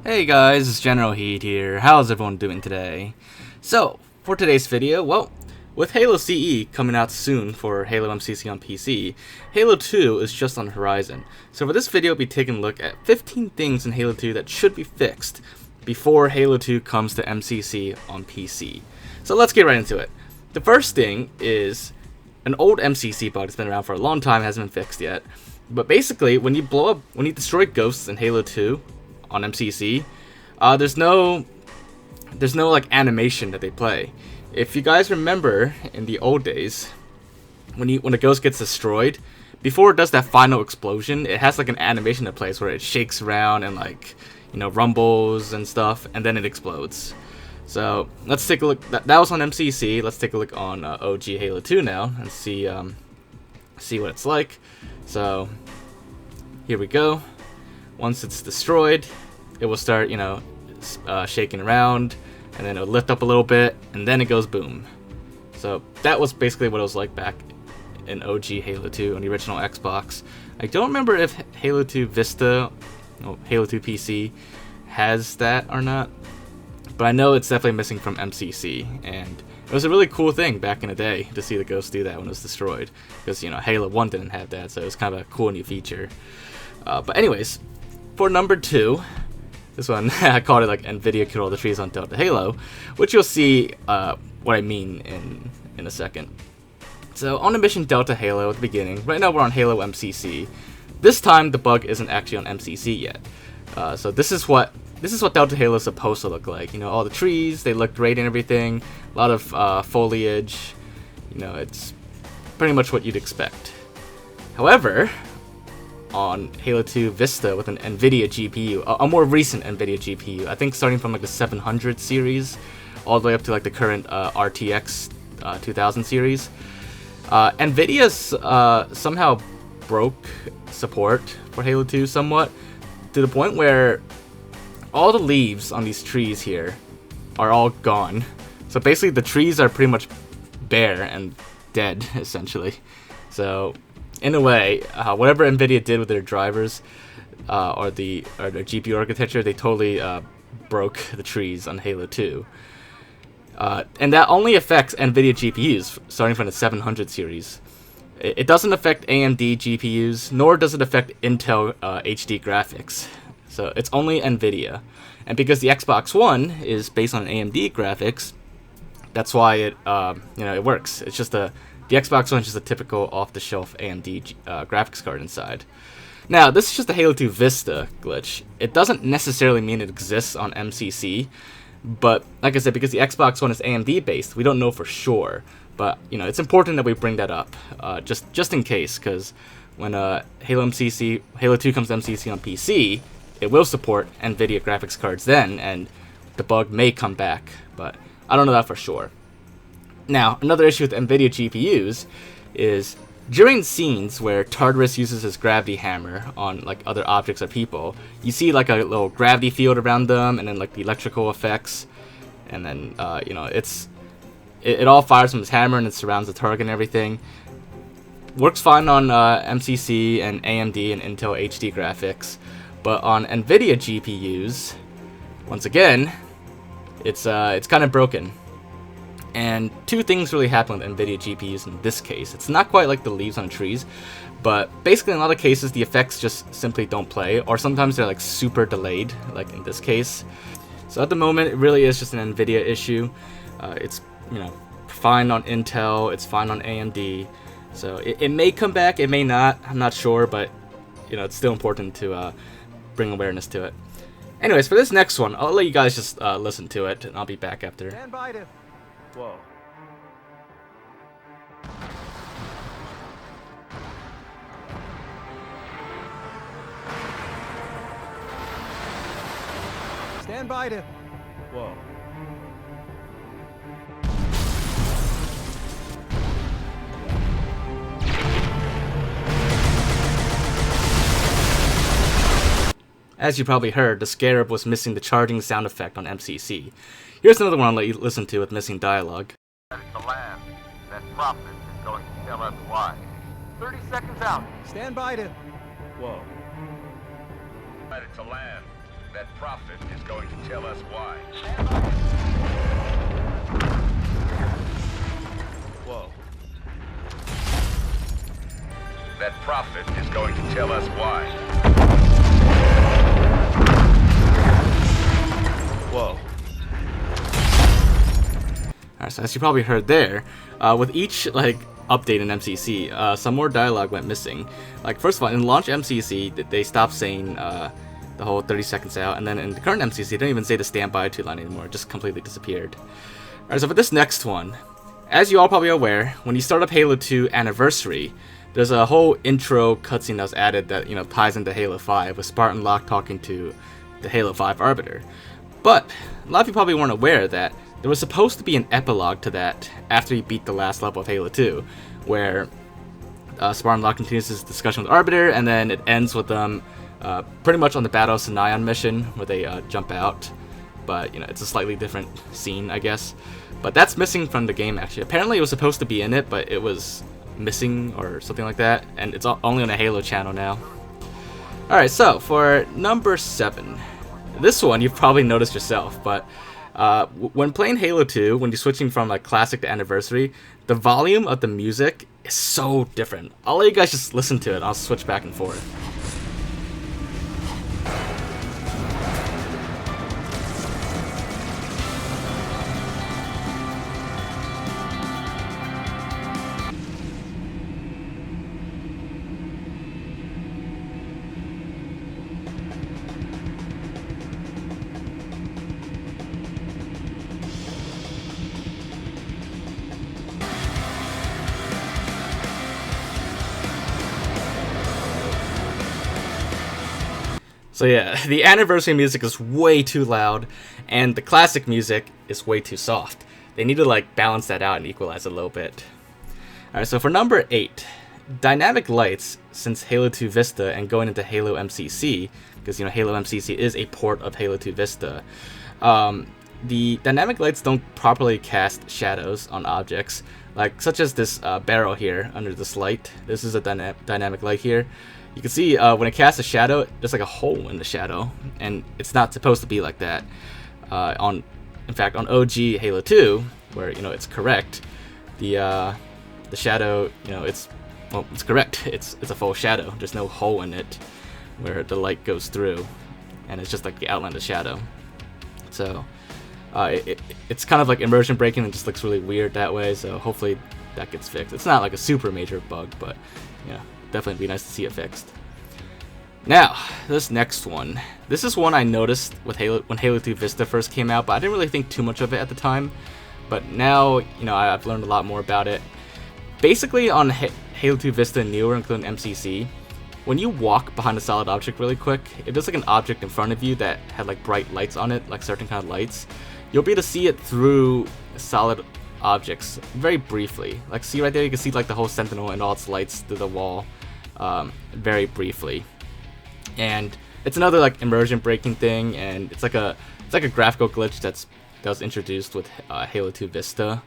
Hey guys, it's Generalkidd here. How's everyone doing today? So, for today's video, well, with Halo CE coming out soon for Halo MCC on PC, Halo 2 is just on the horizon. So for this video, we'll be taking a look at 15 things in Halo 2 that should be fixed before Halo 2 comes to MCC on PC. So let's get right into it. The first thing is an old MCC bug that's been around for a long time, hasn't been fixed yet. But basically, when you destroy ghosts in Halo 2 on MCC, there's no like animation that they play. If you guys remember in the old days, when a ghost gets destroyed, before it does that final explosion, it has like an animation that plays where it shakes around and like, you know, rumbles and stuff, and then it explodes. So let's take a look. That was on MCC. Let's take a look on OG Halo 2 now and see what it's like. So here we go. Once it's destroyed, it will start, you know, shaking around, and then it'll lift up a little bit, and then it goes boom. So that was basically what it was like back in OG Halo 2 on the original Xbox. I don't remember if Halo 2 Vista, Halo 2 PC has that or not, but I know it's definitely missing from MCC, and it was a really cool thing back in the day to see the ghost do that when it was destroyed, because, you know, Halo 1 didn't have that, so it was kind of a cool new feature. But anyways, for number 2, this one, I called it like nVidia killed all the trees on Delta Halo, which you'll see what I mean in a second. So on the mission Delta Halo at the beginning, right now we're on Halo MCC. This time the bug isn't actually on MCC yet. So this is what Delta Halo is supposed to look like. You know, all the trees, they look great and everything. A lot of foliage. You know, it's pretty much what you'd expect. However, on Halo 2 Vista with an nVidia GPU, a more recent nVidia GPU, I think starting from like the 700 series all the way up to like the current RTX 2000 series, nVidia's somehow broke support for Halo 2 somewhat, to the point where all the leaves on these trees here are all gone. So basically the trees are pretty much bare and dead, essentially. So in a way, whatever nVidia did with their drivers or their GPU architecture, they totally broke the trees on Halo 2. And that only affects nVidia GPUs starting from the 700 series. It doesn't affect AMD GPUs, nor does it affect Intel HD graphics. So it's only nVidia. And because the Xbox One is based on AMD graphics, that's why it it works. It's just the Xbox One is just a typical off-the-shelf AMD graphics card inside. Now, this is just a Halo 2 Vista glitch. It doesn't necessarily mean it exists on MCC, but like I said, because the Xbox One is AMD based, we don't know for sure. But you know, it's important that we bring that up, just in case, because when Halo 2 comes to MCC on PC, it will support NVIDIA graphics cards then, and the bug may come back, but I don't know that for sure. Now, another issue with NVIDIA GPUs is during scenes where Tartarus uses his gravity hammer on like other objects or people, you see like a little gravity field around them, and then like the electrical effects, and then it all fires from his hammer and it surrounds the target and everything. Works fine on MCC and AMD and Intel HD graphics, but on NVIDIA GPUs, once again, it's kind of broken. And two things really happen with NVIDIA GPUs in this case. It's not quite like the leaves on trees, but basically in a lot of cases the effects just simply don't play, or sometimes they're like super delayed, like in this case. So at the moment it really is just an NVIDIA issue. It's, you know, fine on Intel, it's fine on AMD. So it may come back, it may not, I'm not sure, but you know, it's still important to bring awareness to it. Anyways, for this next one, I'll let you guys just listen to it, and I'll be back after. Stand by to... Whoa. Stand by to... Whoa. As you probably heard, the Scarab was missing the charging sound effect on MCC. Here's another one I'll let you listen to with missing dialogue. To land, then Prophet is going to tell us why. 30 seconds out. Stand by to... Whoa. Ready to land. That prophet is going to tell us why. Whoa. That prophet is going to tell us why. Whoa. Alright, so as you probably heard there, with each like update in MCC, some more dialogue went missing. Like first of all, in launch MCC, they stopped saying the whole 30 seconds out, and then in the current MCC, they don't even say the standby to line anymore. It just completely disappeared. Alright, so for this next one, as you all probably are aware, when you start up Halo 2 Anniversary, there's a whole intro cutscene that was added that, you know, ties into Halo 5 with Spartan Locke talking to the Halo 5 Arbiter. But a lot of you probably weren't aware that there was supposed to be an epilogue to that after you beat the last level of Halo 2, where Spartan Locke continues his discussion with Arbiter, and then it ends with them pretty much on the Battle of Sinayan mission, where they jump out. But, you know, it's a slightly different scene, I guess. But that's missing from the game, actually. Apparently it was supposed to be in it, but it was missing or something like that, and it's only on a Halo channel now. Alright, so for number 7. This one you've probably noticed yourself, but when playing Halo 2, when you're switching from like Classic to Anniversary, the volume of the music is so different. I'll let you guys just listen to it. I'll switch back and forth. So yeah, the anniversary music is way too loud, and the classic music is way too soft. They need to like balance that out and equalize it a little bit. Alright, so for number 8, dynamic lights, since Halo 2 Vista and going into Halo MCC, because you know Halo MCC is a port of Halo 2 Vista, the dynamic lights don't properly cast shadows on objects, like such as this barrel here under this light. This is a dynamic light here. You can see when it casts a shadow, there's like a hole in the shadow, and it's not supposed to be like that. In fact, on OG Halo 2, where you know it's correct, the shadow, you know, it's correct. It's a full shadow. There's no hole in it where the light goes through, and it's just like the outline of the shadow. So it's kind of like immersion breaking and just looks really weird that way. So hopefully that gets fixed. It's not like a super major bug, but you know, definitely be nice to see it fixed. Now, this next one. This is one I noticed with when Halo 2 Vista first came out, but I didn't really think too much of it at the time. But now, you know, I've learned a lot more about it. Basically, on Halo 2 Vista and newer, including MCC, when you walk behind a solid object really quick, if there's like an object in front of you that had like bright lights on it, like certain kind of lights, you'll be able to see it through solid objects very briefly. Like, see right there, you can see like the whole Sentinel and all its lights through the wall very briefly. And it's another like immersion breaking thing, and it's like a graphical glitch that was introduced with Halo 2 Vista.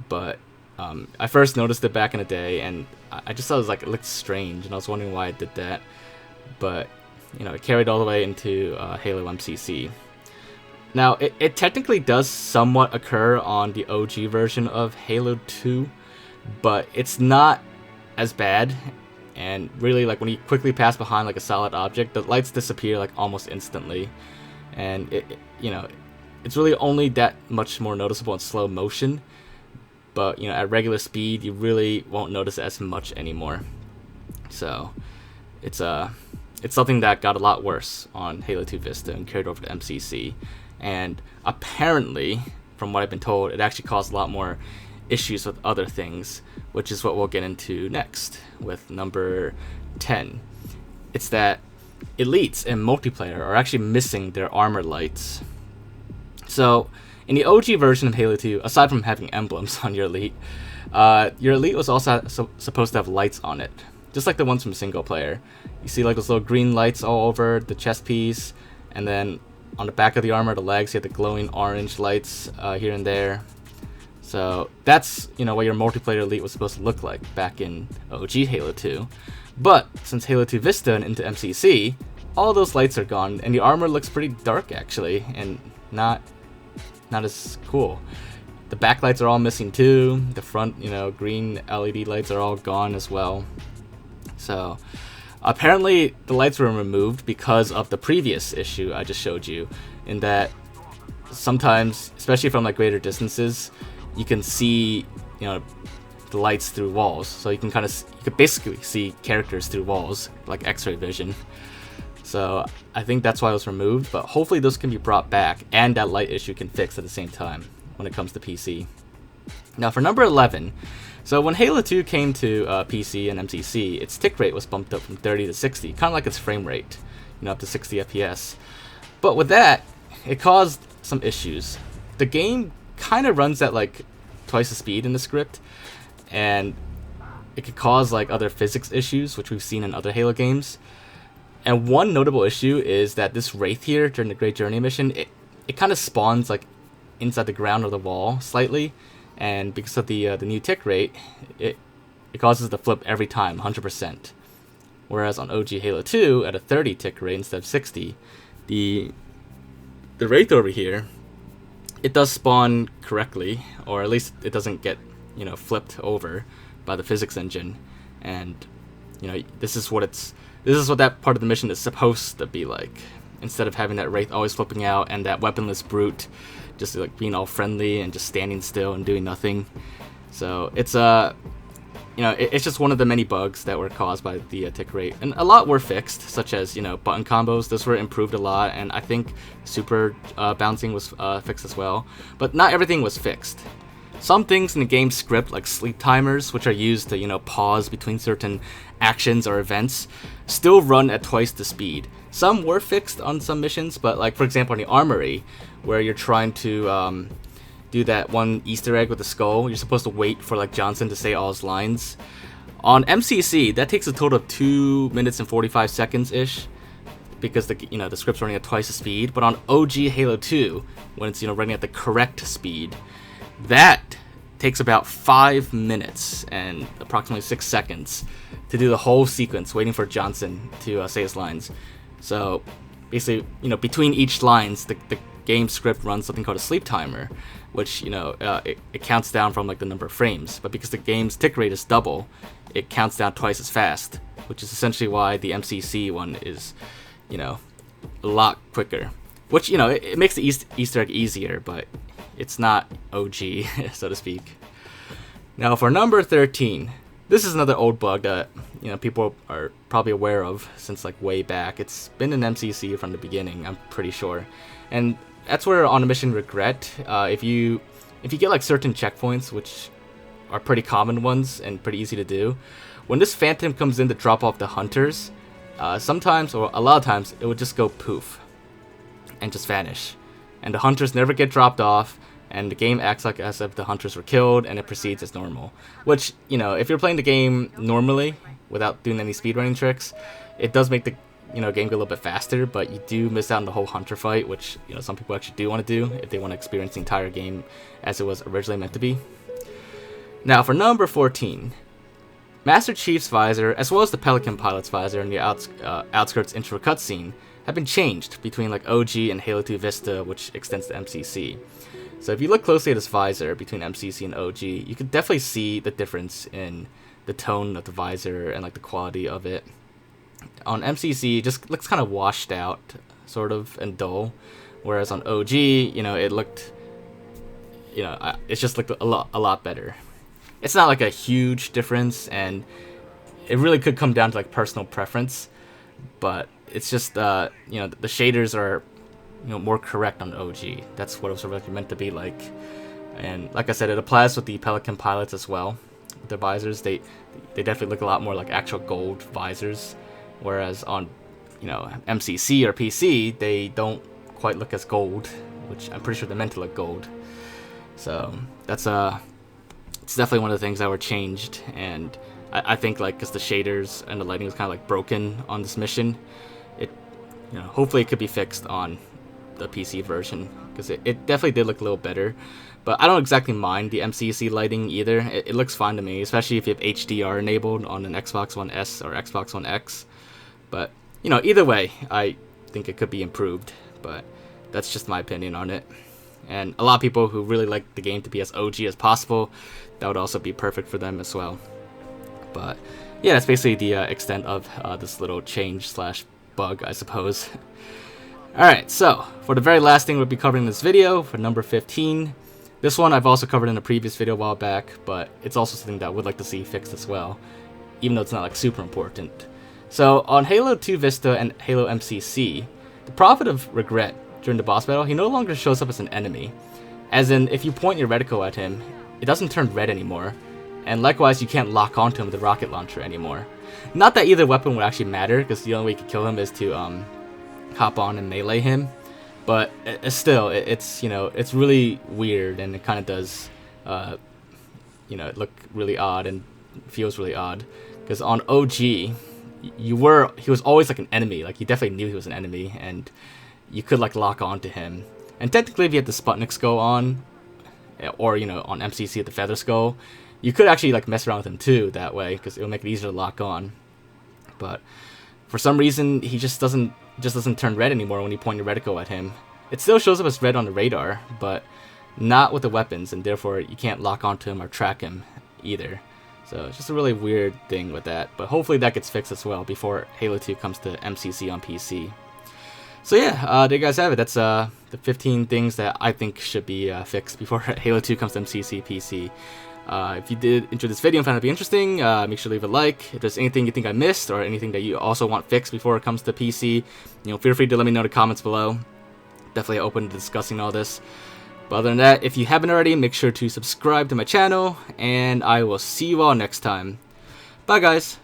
But I first noticed it back in the day, and I just thought it looked strange, and I was wondering why it did that. But you know, it carried all the way into Halo MCC. Now, it technically does somewhat occur on the OG version of Halo 2, but it's not as bad. And really, like when you quickly pass behind like a solid object, the lights disappear like almost instantly, and you know, it's really only that much more noticeable in slow motion. But you know, at regular speed, you really won't notice it as much anymore. So it's something that got a lot worse on Halo 2 Vista and carried over to MCC. And apparently, from what I've been told, it actually caused a lot more issues with other things, which is what we'll get into next with number 10. It's that elites in multiplayer are actually missing their armor lights. So in the OG version of Halo 2, aside from having emblems on your elite was also supposed to have lights on it, just like the ones from single player. You see like those little green lights all over the chest piece, and then on the back of the armor, the legs, you have the glowing orange lights here and there. So that's, you know, what your multiplayer elite was supposed to look like back in OG Halo 2. But since Halo 2 Vista and into MCC, all those lights are gone, and the armor looks pretty dark actually, and not as cool. The backlights are all missing too. The front, green LED lights are all gone as well. So apparently the lights were removed because of the previous issue I just showed you, in that sometimes, especially from like greater distances, you can see the lights through walls. So you can basically see characters through walls, like X-ray vision. So I think that's why it was removed, but hopefully those can be brought back and that light issue can fix at the same time when it comes to PC. Now for number 11, so when Halo 2 came to PC and MCC, its tick rate was bumped up from 30 to 60, kind of like its frame rate, up to 60 FPS. But with that, it caused some issues. The game kind of runs at like twice the speed in the script, and it could cause like other physics issues, which we've seen in other Halo games. And one notable issue is that this Wraith here during the Great Journey mission, it kind of spawns like inside the ground or the wall slightly, and because of the new tick rate, it causes it to flip every time 100%. Whereas on OG Halo 2 at a 30 tick rate instead of 60, the Wraith over here, it does spawn correctly, or at least it doesn't get flipped over by the physics engine, and this is what that part of the mission is supposed to be like, instead of having that Wraith always flipping out and that weaponless brute just like being all friendly and just standing still and doing nothing. So it's it's just one of the many bugs that were caused by the tick rate, and a lot were fixed, such as button combos. Those were improved a lot, and I think super bouncing was fixed as well, but not everything was fixed. Some things in the game script, like sleep timers, which are used to pause between certain actions or events, still run at twice the speed. Some were fixed on some missions, but like for example in the armory, where you're trying to do that one Easter egg with the skull, you're supposed to wait for like Johnson to say all his lines. On MCC, that takes a total of 2 minutes and 45 seconds ish, because the script's running at twice the speed. But on OG Halo 2, when it's running at the correct speed, that takes about 5 minutes and approximately 6 seconds to do the whole sequence, waiting for Johnson to say his lines. So basically, between each lines, the game script runs something called a sleep timer, which it counts down from like the number of frames. But because the game's tick rate is double, it counts down twice as fast, which is essentially why the MCC one is a lot quicker. Which it makes the Easter egg easier, but it's not OG, so to speak. Now for number 13, this is another old bug that people are probably aware of since like way back. It's been in MCC from the beginning, I'm pretty sure, and that's where on a mission Regret, if you get like certain checkpoints, which are pretty common ones and pretty easy to do, when this Phantom comes in to drop off the hunters, sometimes or a lot of times it would just go poof and just vanish, and the hunters never get dropped off, and the game acts like as if the hunters were killed, and it proceeds as normal. Which, if you're playing the game normally without doing any speedrunning tricks, it does make the game go a little bit faster, but you do miss out on the whole hunter fight, which some people actually do want to do if they want to experience the entire game as it was originally meant to be. Now for number 14, Master Chief's visor, as well as the Pelican pilot's visor in the Outskirts intro cutscene, have been changed between like OG and Halo 2 Vista, which extends to MCC. So if you look closely at this visor between MCC and OG, you can definitely see the difference in the tone of the visor and like the quality of it. On MCC, it just looks kind of washed out, sort of, and dull, whereas on OG, it looked, it just looked a lot better. It's not like a huge difference, and it really could come down to like personal preference, but it's just the shaders are more correct on OG. That's what it was really meant to be like. And like I said, it applies with the Pelican pilots as well. With their visors, they definitely look a lot more like actual gold visors, whereas on MCC or PC, they don't quite look as gold, which I'm pretty sure they're meant to look gold. So that's it's definitely one of the things that were changed, and I think like because the shaders and the lighting was kind of like broken on this mission, it hopefully it could be fixed on the PC version, because it definitely did look a little better. But I don't exactly mind the MCC lighting either. It looks fine to me, especially if you have HDR enabled on an Xbox One S or Xbox One X. But you know, either way, I think it could be improved, but that's just my opinion on it. And a lot of people who really like the game to be as OG as possible, that would also be perfect for them as well. But yeah, that's basically the extent of this little change slash bug, I suppose. Alright, so for the very last thing we'll be covering in this video, for number 15, this one I've also covered in a previous video a while back, but it's also something that I would like to see fixed as well, even though it's not like super important. So on Halo 2 Vista and Halo MCC, the Prophet of Regret during the boss battle, he no longer shows up as an enemy. As in, if you point your reticle at him, it doesn't turn red anymore, and likewise you can't lock onto him with the rocket launcher anymore. Not that either weapon would actually matter, because the only way you can kill him is to hop on and melee him, but still, it's, you know, it's really weird, and it kind of does, you know, look really odd and feels really odd, because on OG, he was always like an enemy, like you definitely knew he was an enemy, and you could like lock on to him. And technically, if you had the Sputnik skull on, or you know, on MCC at the Feather Skull, you could actually like mess around with him too that way, because it will make it easier to lock on. But for some reason, he just doesn't turn red anymore when you point your reticle at him. It still shows up as red on the radar, but not with the weapons, and therefore you can't lock onto him or track him either. So it's just a really weird thing with that, but hopefully that gets fixed as well before Halo 2 comes to MCC on PC. So yeah, there you guys have it. That's the 15 things that I think should be fixed before Halo 2 comes to MCC PC. If you did enjoy this video and found it to be interesting, make sure to leave a like. If there's anything you think I missed or anything that you also want fixed before it comes to PC, you know, feel free to let me know in the comments below. Definitely open to discussing all this. But other than that, if you haven't already, make sure to subscribe to my channel, and I will see you all next time. Bye guys!